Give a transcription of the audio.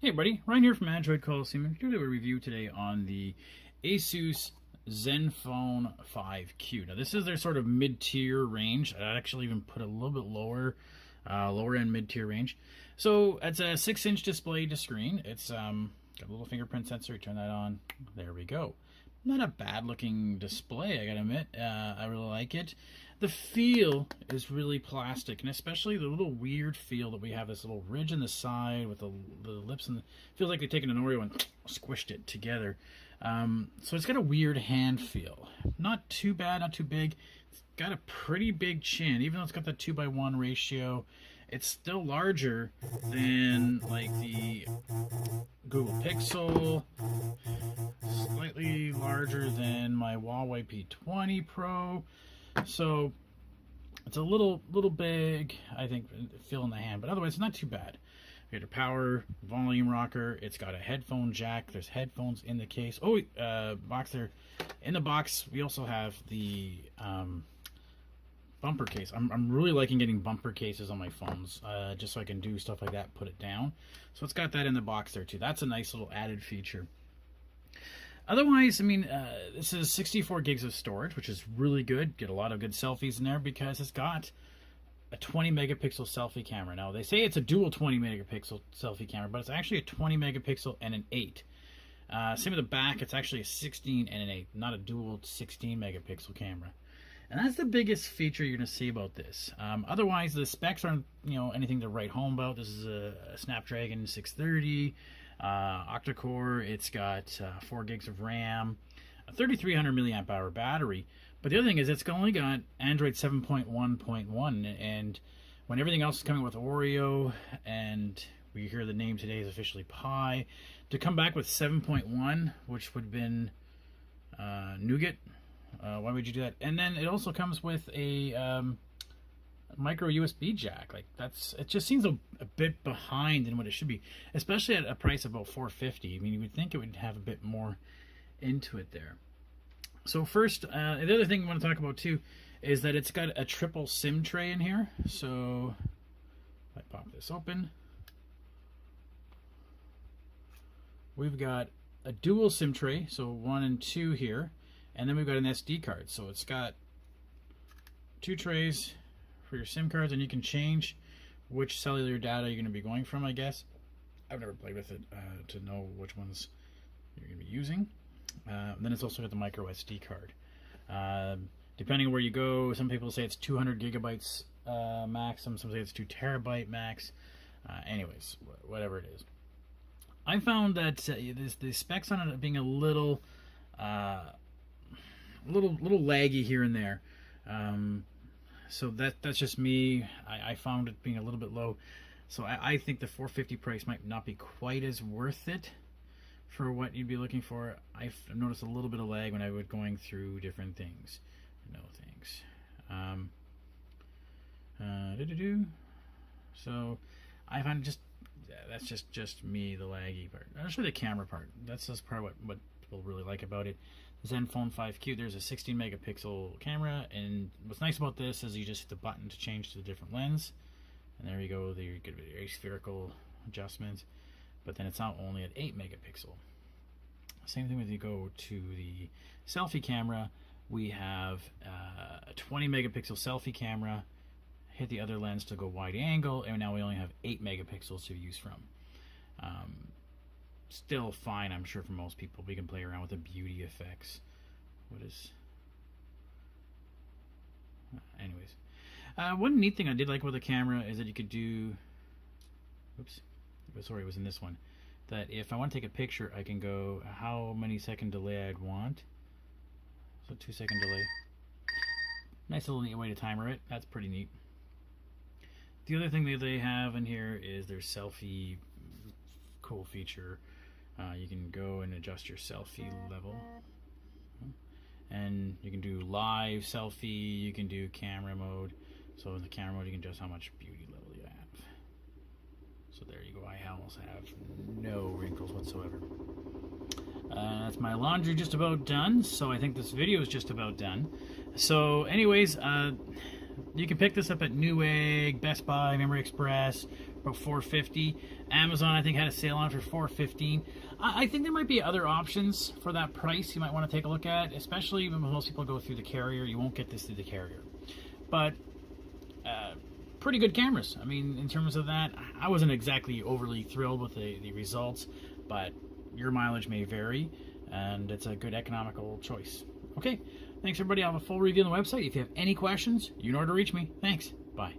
Hey buddy, Ryan here from Android Coliseum. I'm here to do a review today on the Asus ZenFone 5Q. Now this is their sort of mid-tier range. I'd actually even put a little bit lower, lower end mid-tier range. So it's a 6-inch display to screen. It's got a little fingerprint sensor. You turn that on. There we go. Not a bad looking display, I gotta admit. I really like it. The feel is really plastic, and especially the little weird feel that we have, this little ridge in the side with the lips, and feels like they've taken an Oreo and squished it together. So it's got a weird hand feel. Not too bad, not too big. It's got a pretty big chin, even though it's got the 2:1 ratio. It's still larger than like the Google Pixel, slightly larger than my Huawei P20 Pro. So it's a little big, I think, feel in the hand, but otherwise it's not too bad. We got a power volume rocker. It's got a headphone jack. There's headphones in the case. Oh, box there. In the box, we also have the bumper case. I'm really liking getting bumper cases on my phones, just so I can do stuff like that, put it down. So it's got that in the box there too. That's a nice little added feature. Otherwise, I mean, this is 64 gigs of storage, which is really good. Get a lot of good selfies in there because it's got a 20 megapixel selfie camera. Now, they say it's a dual 20 megapixel selfie camera, but it's actually a 20 megapixel and an 8. Same with the back, it's actually a 16 and an 8, not a dual 16 megapixel camera. And that's the biggest feature you're going to see about this. Otherwise, the specs aren't, anything to write home about. This is a Snapdragon 630. Octa-core. It's got 4 gigs of RAM, a 3300 milliamp hour battery. But the other thing is it's only got Android 7.1.1, and when everything else is coming with Oreo, and we hear the name today is officially Pi, to come back with 7.1, which would have been Nougat. Why would you do that? And then it also comes with a micro USB jack. Like, it just seems a bit behind in what it should be, especially at a price of about $450. I mean, you would think it would have a bit more into it there. So first, the other thing I want to talk about too is that it's got a triple SIM tray in here. So if I pop this open, we've got a dual SIM tray, so 1 and 2 here, and then we've got an SD card. So it's got 2 trays for your SIM cards, and you can change which cellular data you're going to be going from, I guess. I've never played with it to know which ones you're going to be using. Then it's also got the micro SD card. Depending on where you go, some people say it's 200 gigabytes max, some say it's 2 terabyte max. Anyways, whatever it is. I found that the specs on it being a little laggy here and there. So that's just me. I found it being a little bit low. So I think the $450 price might not be quite as worth it for what you'd be looking for. I've noticed a little bit of lag when I was going through different things. No thanks. So I find that's just me, the laggy part. I'll show you the camera part. That's just part of what people really like about it. The ZenFone 5Q, there's a 16 megapixel camera, and what's nice about this is you just hit the button to change to the different lens, and there you go. There you get a spherical adjustment, but then it's now only at 8 megapixel. Same thing when you go to the selfie camera. We have a 20 megapixel selfie camera. Hit the other lens to go wide angle, and now we only have 8 megapixels to use from. Still fine, I'm sure, for most people. We can play around with the beauty effects. Anyways, one neat thing I did like with the camera is that you could do, sorry, it was in this one, that if I want to take a picture, I can go how many second delay I'd want. So 2-second delay. Nice little neat way to timer it. That's pretty neat. The other thing that they have in here is their selfie cool feature. You can go and adjust your selfie level, and you can do live selfie, you can do camera mode. So in the camera mode you can adjust how much beauty level you have. So there you go. I almost have no wrinkles whatsoever. That's my laundry just about done, so I think this video is just about done. So anyways, you can pick this up at Newegg, Best Buy, Memory Express, about $450. Amazon, I think, had a sale on it for $415. I think there might be other options for that price you might want to take a look at, especially when most people go through the carrier. You won't get this through the carrier. But pretty good cameras. I mean, in terms of that, I wasn't exactly overly thrilled with the results, but your mileage may vary, and it's a good economical choice. Okay, thanks everybody. I'll have a full review on the website. If you have any questions, you know where to reach me. Thanks. Bye.